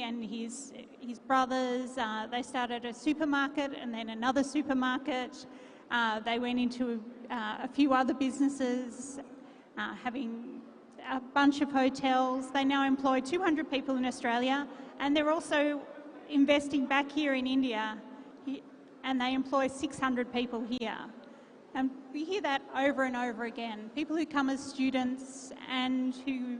and his brothers. They started a supermarket and then another supermarket. They went into a few other businesses, having a bunch of hotels. They now employ 200 people in Australia, and they're also investing back here in India, and they employ 600 people here. And we hear that over and over again. People who come as students and who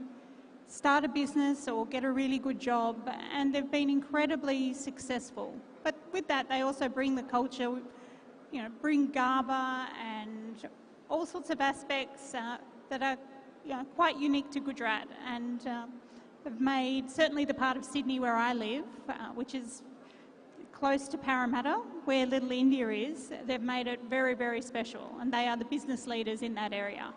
start a business or get a really good job, and they've been incredibly successful. But with that, they also bring the culture, bring GARV and all sorts of aspects that are quite unique to Gujarat, and have made certainly the part of Sydney where I live, which is close to Parramatta, where Little India is. They've made it very, very special, and they are the business leaders in that area.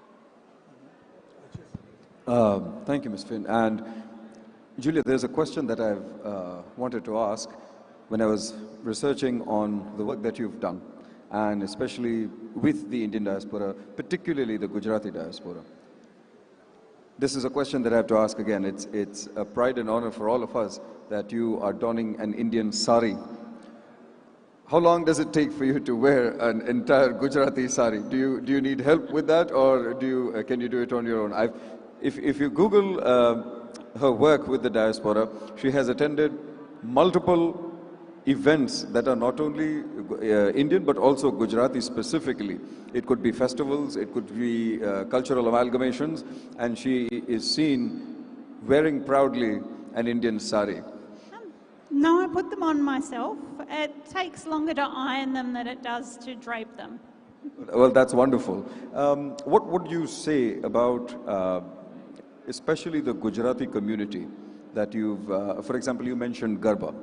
Thank you, Ms. Finn. And Julia, there's a question that I've wanted to ask when I was researching on the work that you've done, and especially with the Indian diaspora, particularly the Gujarati diaspora. This is a question that I have to ask again. It's a pride and honor for all of us that you are donning an Indian sari. How long does it take for you to wear an entire Gujarati sari? Do you need help with that, or can you do it on your own? If you Google her work with the diaspora, she has attended multiple events that are not only Indian but also Gujarati specifically. It could be festivals, it could be cultural amalgamations, and she is seen wearing proudly an Indian sari. No, I put them on myself. It takes longer to iron them than it does to drape them. Well, that's wonderful. What would you say about especially the Gujarati community that you've, for example, you mentioned Garba.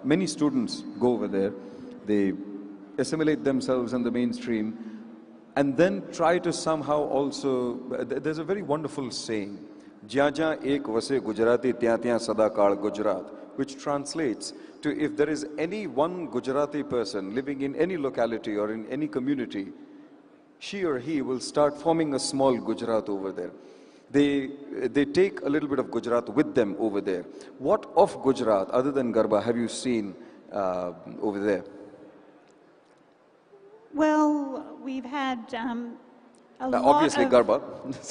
Many students go over there, they assimilate themselves in the mainstream, and then try to somehow also, there's a very wonderful saying, "Jya jya ek vase Gujarati, tya tya sadakal Gujarat," which translates to, if there is any one Gujarati person living in any locality or in any community, she or he will start forming a small Gujarat over there. They take a little bit of Gujarat with them over there. What of Gujarat, other than Garba, have you seen over there? Well, we've had obviously Garba.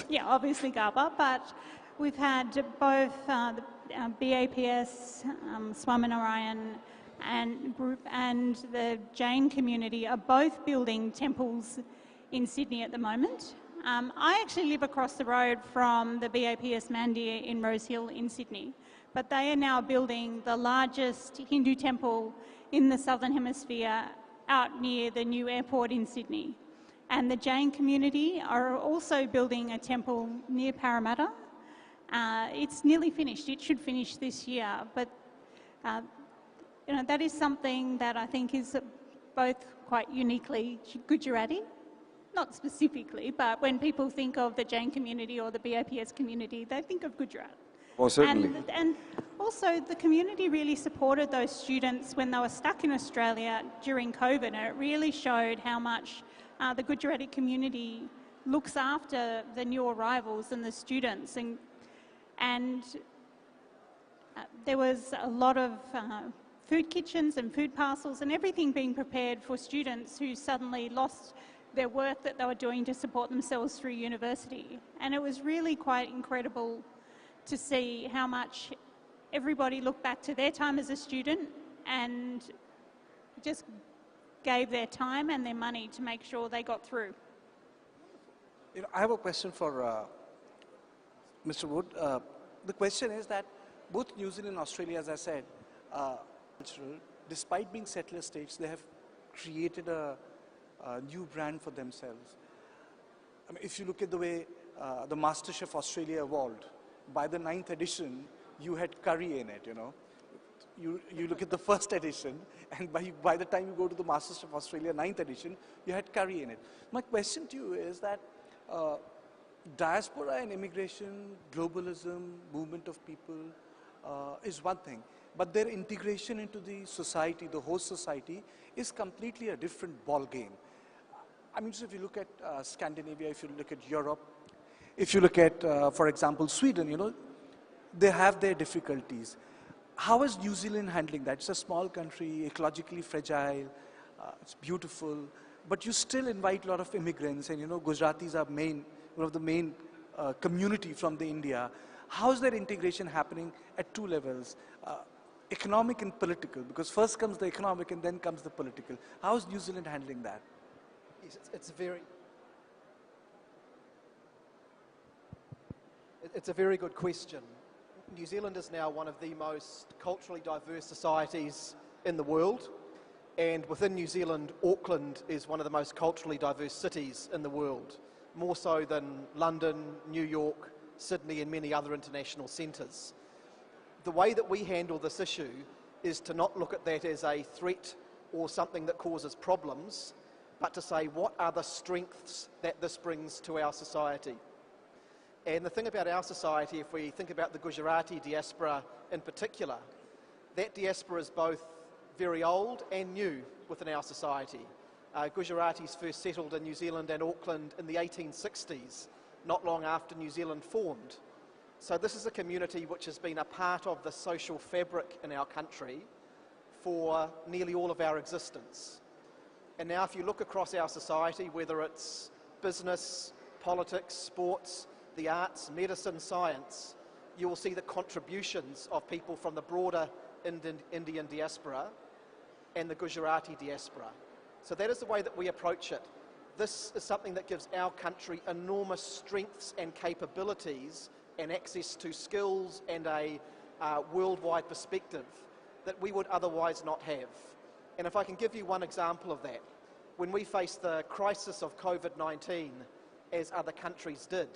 Yeah, obviously Garba, but we've had both the BAPS, Swaminarayan and group and the Jain community are both building temples in Sydney at the moment. I actually live across the road from the BAPS Mandir in Rose Hill in Sydney, but they are now building the largest Hindu temple in the Southern Hemisphere out near the new airport in Sydney. And the Jain community are also building a temple near Parramatta. It's nearly finished. It should finish this year, but that is something that I think is both quite uniquely Gujarati. Not specifically, but when people think of the Jain community or the BAPS community, they think of Gujarat. Oh, certainly. And also the community really supported those students when they were stuck in Australia during COVID, and it really showed how much the Gujarati community looks after the new arrivals and the students. And there was a lot of food kitchens and food parcels and everything being prepared for students who suddenly lost their work that they were doing to support themselves through university. And it was really quite incredible to see how much everybody looked back to their time as a student and just gave their time and their money to make sure they got through. I have a question for Mr. Wood. The question is that both New Zealand and Australia, as I said, despite being settler states, they have created a new brand for themselves. I mean, if you look at the way the MasterChef Australia evolved, by the 9th edition, you had curry in it, You look at the first edition, and by the time you go to the MasterChef Australia 9th edition, you had curry in it. My question to you is that diaspora and immigration, globalism, movement of people is one thing, but their integration into the society, the host society, is completely a different ball game. I mean, so if you look at Scandinavia, if you look at Europe, if you look at, for example, Sweden, they have their difficulties. How is New Zealand handling that? It's a small country, ecologically fragile, it's beautiful, but you still invite a lot of immigrants, and you know, Gujaratis are one of the main community from the India. How is that integration happening at two levels? Economic and political, because first comes the economic and then comes the political. How is New Zealand handling that? Yes, it's a very good question. New Zealand is now one of the most culturally diverse societies in the world, and within New Zealand, Auckland is one of the most culturally diverse cities in the world, more so than London, New York, Sydney and many other international centres. The way that we handle this issue is to not look at that as a threat or something that causes problems, but to say what are the strengths that this brings to our society. And the thing about our society, if we think about the Gujarati diaspora in particular, that diaspora is both very old and new within our society. Gujaratis first settled in New Zealand and Auckland in the 1860s, not long after New Zealand formed. So this is a community which has been a part of the social fabric in our country for nearly all of our existence. And now if you look across our society, whether it's business, politics, sports, the arts, medicine, science, you will see the contributions of people from the broader Indian diaspora and the Gujarati diaspora. So that is the way that we approach it. This is something that gives our country enormous strengths and capabilities and access to skills and a worldwide perspective that we would otherwise not have. And if I can give you one example of that, when we faced the crisis of COVID-19, as other countries did,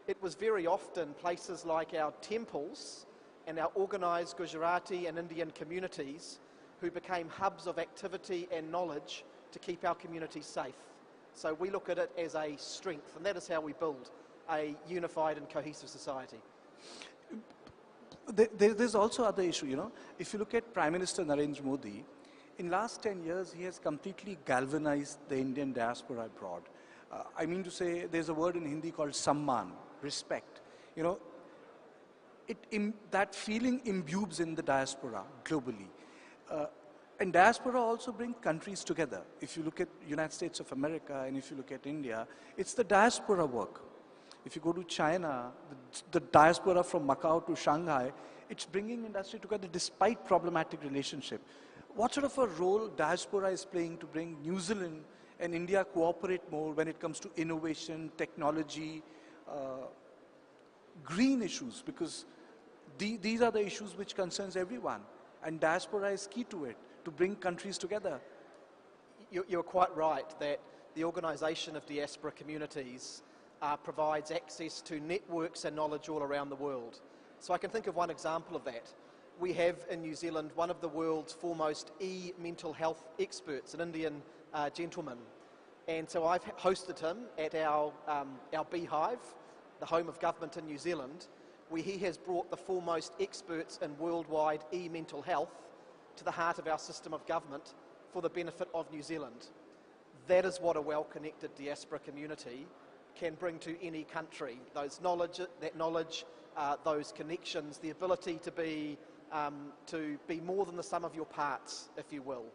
it was very often places like our temples and our organised Gujarati and Indian communities who became hubs of activity and knowledge to keep our communities safe. So we look at it as a strength, and that is how we build a unified and cohesive society. There's also other issue, you know. If you look at Prime Minister Narendra Modi, in last 10 years, he has completely galvanized the Indian diaspora abroad. I mean to say, there's a word in Hindi called samman, respect. You know, that feeling imbues in the diaspora globally. And diaspora also bring countries together. If you look at United States of America and if you look at India, it's the diaspora work. If you go to China, the diaspora from Macau to Shanghai, it's bringing industry together despite problematic relationship. What sort of a role diaspora is playing to bring New Zealand and India cooperate more when it comes to innovation, technology, green issues? Because these are the issues which concerns everyone. And diaspora is key to it, to bring countries together. You're quite right that the organisation of diaspora communities provides access to networks and knowledge all around the world. So I can think of one example of that. We have in New Zealand one of the world's foremost mental health experts, an Indian gentleman. And so I've hosted him at our beehive, the home of government in New Zealand, where he has brought the foremost experts in worldwide mental health to the heart of our system of government for the benefit of New Zealand. That is what a well-connected diaspora community can bring to any country. Those knowledge, those connections, the ability to be more than the sum of your parts, if you will.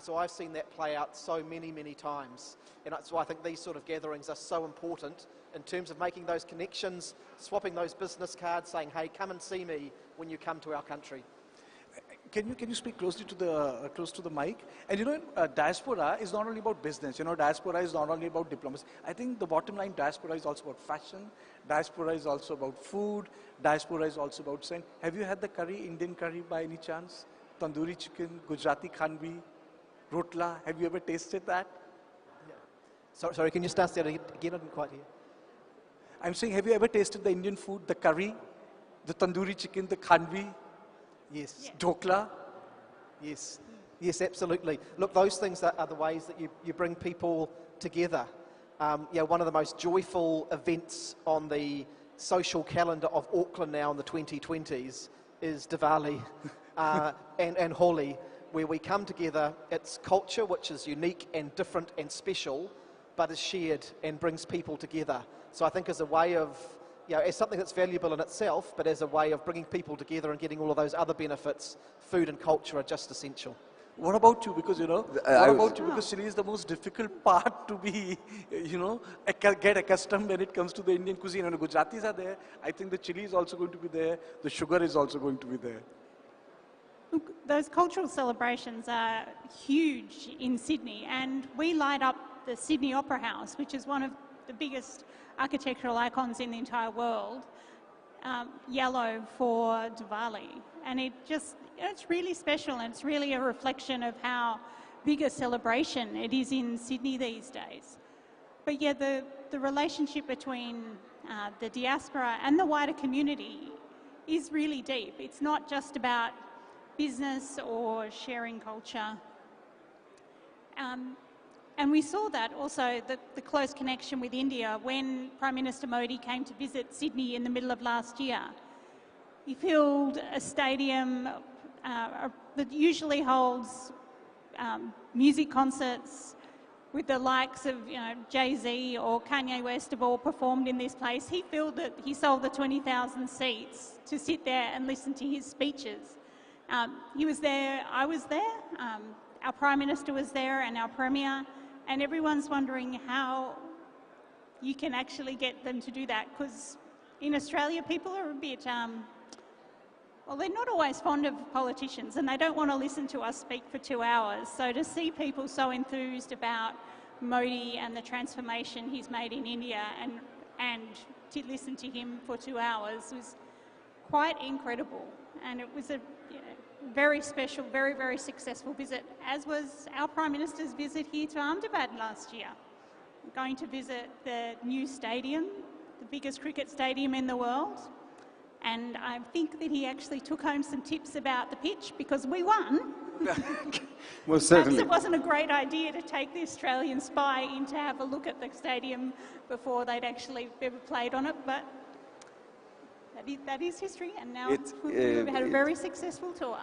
So I've seen that play out so many, many times. And so I think these sort of gatherings are so important in terms of making those connections, swapping those business cards, saying, hey, come and see me when you come to our country. Can you speak closely to the mic? And you know, diaspora is not only about business. You know, diaspora is not only about diplomacy. I think the bottom line, diaspora is also about fashion. Diaspora is also about food. Diaspora is also about saying, have you had the curry, Indian curry by any chance? Tandoori chicken, Gujarati khanvi, rotla. Have you ever tasted that? Yeah. Sorry, can you start that again? I didn't quite hear. I'm saying, have you ever tasted the Indian food, the curry, the tandoori chicken, the khanvi? Yes. Dhokla? Yes. Yes, absolutely. Look, those things are the ways that you bring people together. One of the most joyful events on the social calendar of Auckland now in the 2020s is Diwali and Holi, where we come together. It's culture which is unique and different and special, but is shared and brings people together. So I think as a way of you know, as something that's valuable in itself, but as a way of bringing people together and getting all of those other benefits, food and culture are just essential. What about you? Because, what about you? Because chili is the most difficult part to be, get accustomed when it comes to the Indian cuisine. And Gujaratis are there. I think the chili is also going to be there. The sugar is also going to be there. Look, those cultural celebrations are huge in Sydney, and we light up the Sydney Opera House, which is one of the biggest architectural icons in the entire world, yellow for Diwali. And it's really special, and it's really a reflection of how big a celebration it is in Sydney these days. But yeah, the relationship between the diaspora and the wider community is really deep. It's not just about business or sharing culture. And we saw that also, the close connection with India when Prime Minister Modi came to visit Sydney in the middle of last year. He filled a stadium that usually holds music concerts with the likes of Jay-Z or Kanye West have all performed in this place. He filled it, he sold the 20,000 seats to sit there and listen to his speeches. He was there, I was there, our Prime Minister was there and our Premier, and everyone's wondering how you can actually get them to do that, because in Australia people are a bit, well, they're not always fond of politicians and they don't want to listen to us speak for 2 hours. So to see people so enthused about Modi and the transformation he's made in India and to listen to him for 2 hours was quite incredible. And it was a very special, very, very successful visit, as was our Prime Minister's visit here to Ahmedabad last year. Going to visit the new stadium, the biggest cricket stadium in the world. And I think that he actually took home some tips about the pitch because we won. Well, certainly. Perhaps it wasn't a great idea to take the Australian spy in to have a look at the stadium before they'd actually ever played on it, but that is history, and now we've had a very successful tour.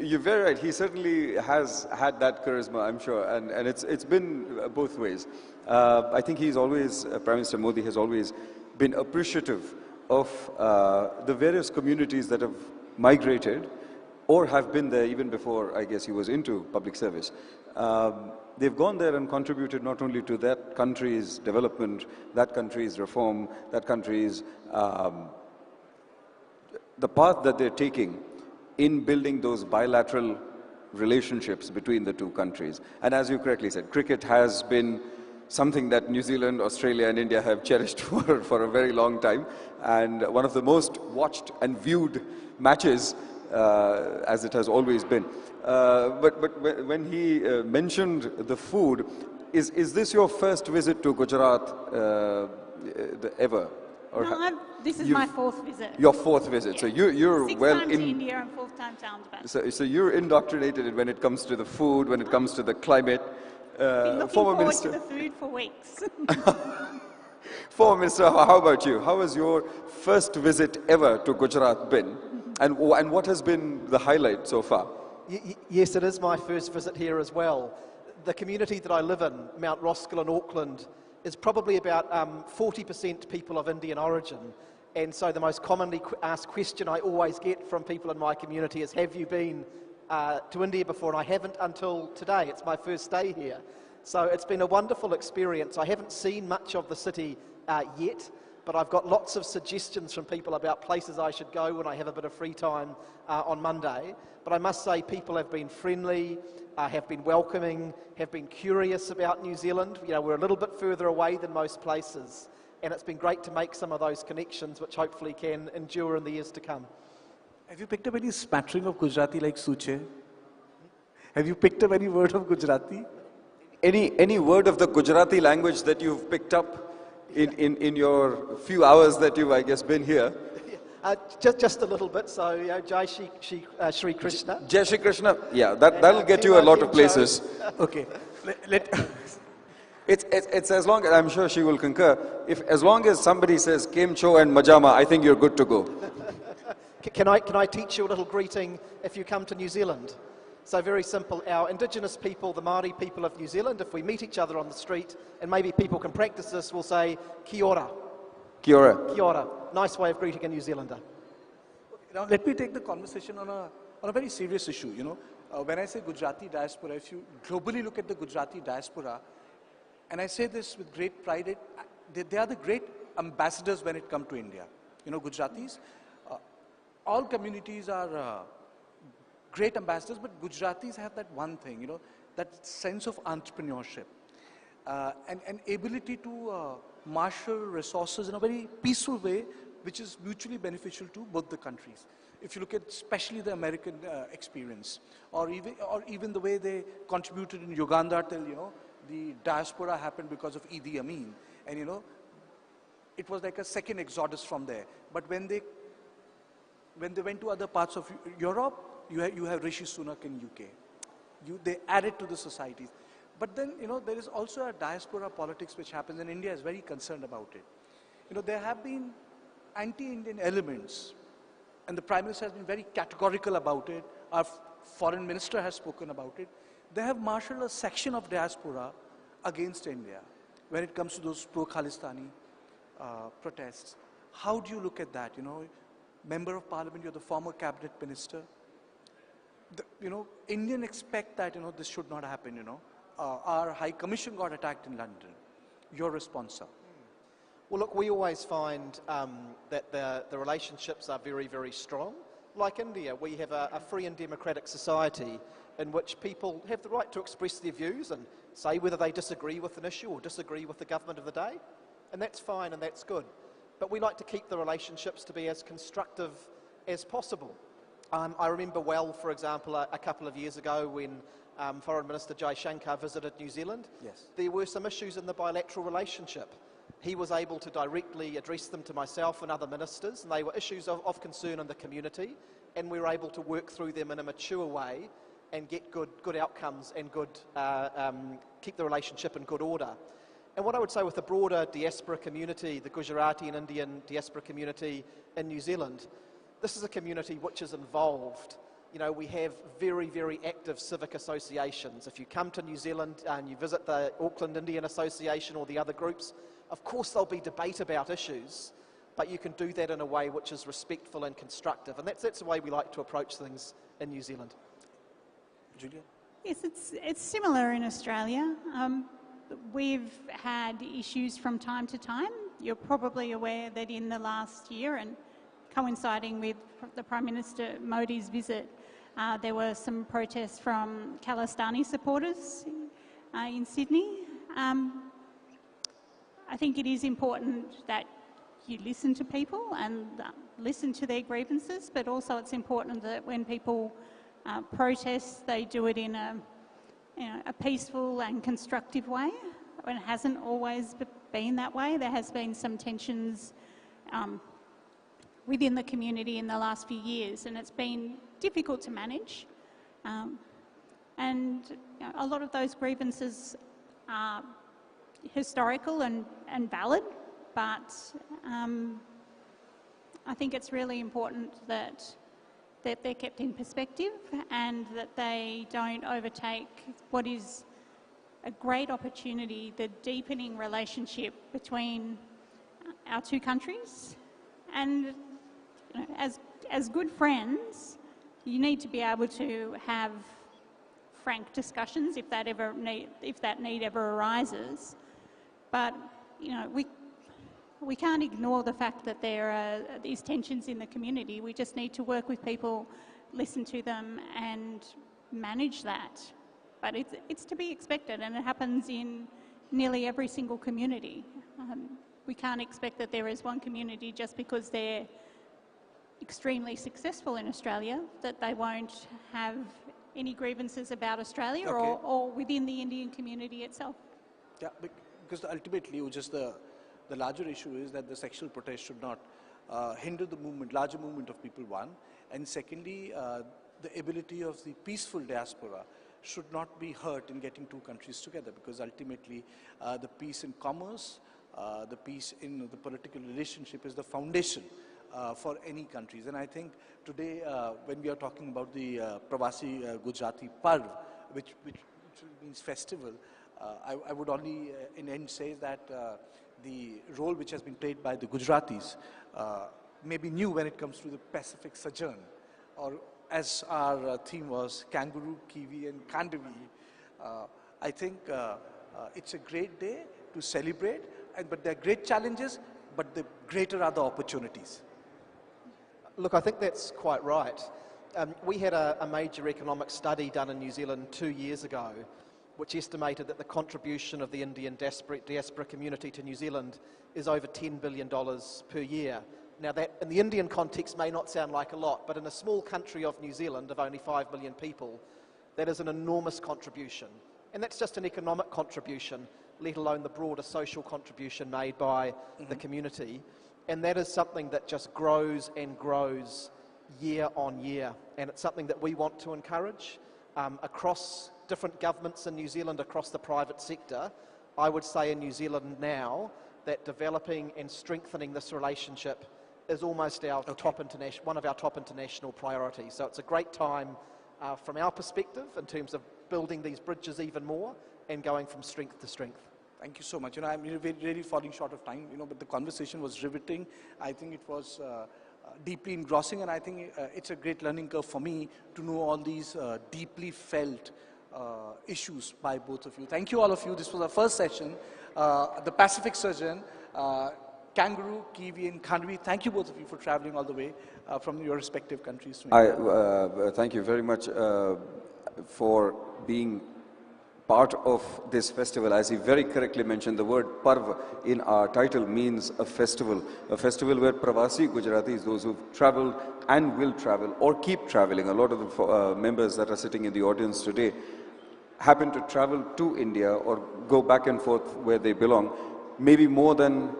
You're very right. He certainly has had that charisma, I'm sure, and it's been both ways. I think he's always, Prime Minister Modi has always been appreciative of the various communities that have migrated or have been there even before, I guess, he was into public service. They've gone there and contributed not only to that country's development, that country's reform, that country's the path that they're taking in building those bilateral relationships between the two countries. And as you correctly said, cricket has been something that New Zealand, Australia and India have cherished for a very long time, and one of the most watched and viewed matches as it has always been. But when he mentioned the food, is this your first visit to Gujarat ever? Or no, this is my fourth visit. Your fourth visit. Yeah. So you're Sixth well time in to India and fourth time to Ahmedabad. So you're indoctrinated when it comes to the food, when it comes to the climate. Been looking forward to the food for weeks. Former Minister, how about you? How has your first visit ever to Gujarat been? And what has been the highlight so far? Yes, it is my first visit here as well. The community that I live in, Mount Roskill in Auckland, is probably about 40% people of Indian origin. And so the most commonly asked question I always get from people in my community is, have you been to India before? And I haven't until today. It's my first day here. So it's been a wonderful experience. I haven't seen much of the city yet, but I've got lots of suggestions from people about places I should go when I have a bit of free time on Monday. But I must say people have been friendly, have been welcoming, have been curious about New Zealand. You know, we're a little bit further away than most places, and it's been great to make some of those connections which hopefully can endure in the years to come. Have you picked up any smattering of Gujarati like Suche? Have you picked up any word of Gujarati? Any word of the Gujarati language that you've picked up in your few hours that you've, I guess, been here? Just a little bit. So, Jai Shri Krishna. Jai Shri Krishna. Yeah, that'll get you a lot of places. Okay. It's as long as, I'm sure she will concur, as long as somebody says Kem Cho and Majama, I think you're good to go. Can I teach you a little greeting if you come to New Zealand? So very simple. Our indigenous people, the Māori people of New Zealand, if we meet each other on the street, and maybe people can practice this, we'll say, Kia ora. Kia ora. Kia ora. Nice way of greeting a New Zealander. Now, let me take the conversation on a very serious issue. When I say Gujarati diaspora, if you globally look at the Gujarati diaspora, and I say this with great pride, they are the great ambassadors when it comes to India. Gujaratis, all communities are great ambassadors, but Gujaratis have that one thing, that sense of entrepreneurship and ability to marshal resources in a very peaceful way, which is mutually beneficial to both the countries. If you look at especially the American experience, or even the way they contributed in Uganda till the diaspora happened because of Idi Amin, and it was like a second exodus from there. But when they went to other parts of Europe, you have Rishi Sunak in UK. They added to the societies. But then there is also a diaspora politics which happens, and India is very concerned about it. There have been anti-Indian elements, and the Prime Minister has been very categorical about it. Our Foreign Minister has spoken about it. They have marshaled a section of diaspora against India when it comes to those pro-Khalistani protests. How do you look at that? Member of Parliament, you're the former Cabinet Minister. Indians expect that this should not happen. Our High Commission got attacked in London. Your response, sir? Well, look, we always find that the relationships are very, very strong. Like India, we have a free and democratic society in which people have the right to express their views and say whether they disagree with an issue or disagree with the government of the day. And that's fine and that's good. But we like to keep the relationships to be as constructive as possible. I remember well, for example, a couple of years ago when Foreign Minister Jai Shankar visited New Zealand. Yes. There were some issues in the bilateral relationship. He was able to directly address them to myself and other ministers, and they were issues of concern in the community, and we were able to work through them in a mature way and get good outcomes and keep the relationship in good order. And what I would say with the broader diaspora community, the Gujarati and Indian diaspora community in New Zealand, this is a community which is involved. We have very, very active civic associations. If you come to New Zealand and you visit the Auckland Indian Association or the other groups, of course there'll be debate about issues, but you can do that in a way which is respectful and constructive. And that's the way we like to approach things in New Zealand. Julia? Yes, it's similar in Australia. We've had issues from time to time. You're probably aware that in the last year, and coinciding with the Prime Minister Modi's visit, there were some protests from Khalistani supporters in Sydney. I think it is important that you listen to people and listen to their grievances, but also it's important that when people protest, they do it in a peaceful and constructive way. It hasn't always been that way. There has been some tensions within the community in the last few years, and it's been difficult to manage. And a lot of those grievances are historical and valid, but I think it's really important that they're kept in perspective and that they don't overtake what is a great opportunity, the deepening relationship between our two countries. And as good friends, you need to be able to have frank discussions if that need ever arises. But we can't ignore the fact that there are these tensions in the community. We just need to work with people, listen to them, and manage that. But it's to be expected, and it happens in nearly every single community. We can't expect that there is one community just because they're extremely successful in Australia, that they won't have any grievances about Australia or within the Indian community itself. Yeah, because ultimately, the larger issue is that the sexual protest should not hinder the movement, larger movement of people, one. And secondly, the ability of the peaceful diaspora should not be hurt in getting two countries together, because ultimately the peace in commerce, the peace in the political relationship is the foundation for any countries. And I think today, when we are talking about the Pravasi Gujarati Parv, which means festival, I would only in end say that the role which has been played by the Gujaratis may be new when it comes to the Pacific sojourn, or as our theme was, kangaroo, kiwi and khandavi. I think it's a great day to celebrate, but there are great challenges, but the greater are the opportunities. Look, I think that's quite right. We had a major economic study done in New Zealand 2 years ago, which estimated that the contribution of the Indian diaspora community to New Zealand is over $10 billion per year. Now that, in the Indian context, may not sound like a lot, but in a small country of New Zealand of only 5 million people, that is an enormous contribution. And that's just an economic contribution, let alone the broader social contribution made by the community. And that is something that just grows and grows year on year. And it's something that we want to encourage across different governments in New Zealand, across the private sector. I would say in New Zealand now that developing and strengthening this relationship is almost our one of our top international priorities. So it's a great time from our perspective in terms of building these bridges even more and going from strength to strength. Thank you so much. I'm really falling short of time, but the conversation was riveting. I think it was deeply engrossing, and I think it's a great learning curve for me to know all these deeply felt issues by both of you. Thank you, all of you. This was our first session. The Pacific Surgeon, kangaroo, kiwi and khandavi. Thank you both of you for traveling all the way from your respective countries. Thank you very much for being part of this festival. As he very correctly mentioned, the word Parv in our title means a festival where Pravasi Gujaratis, those who've traveled and will travel or keep traveling, a lot of the members that are sitting in the audience today happen to travel to India or go back and forth where they belong, maybe more than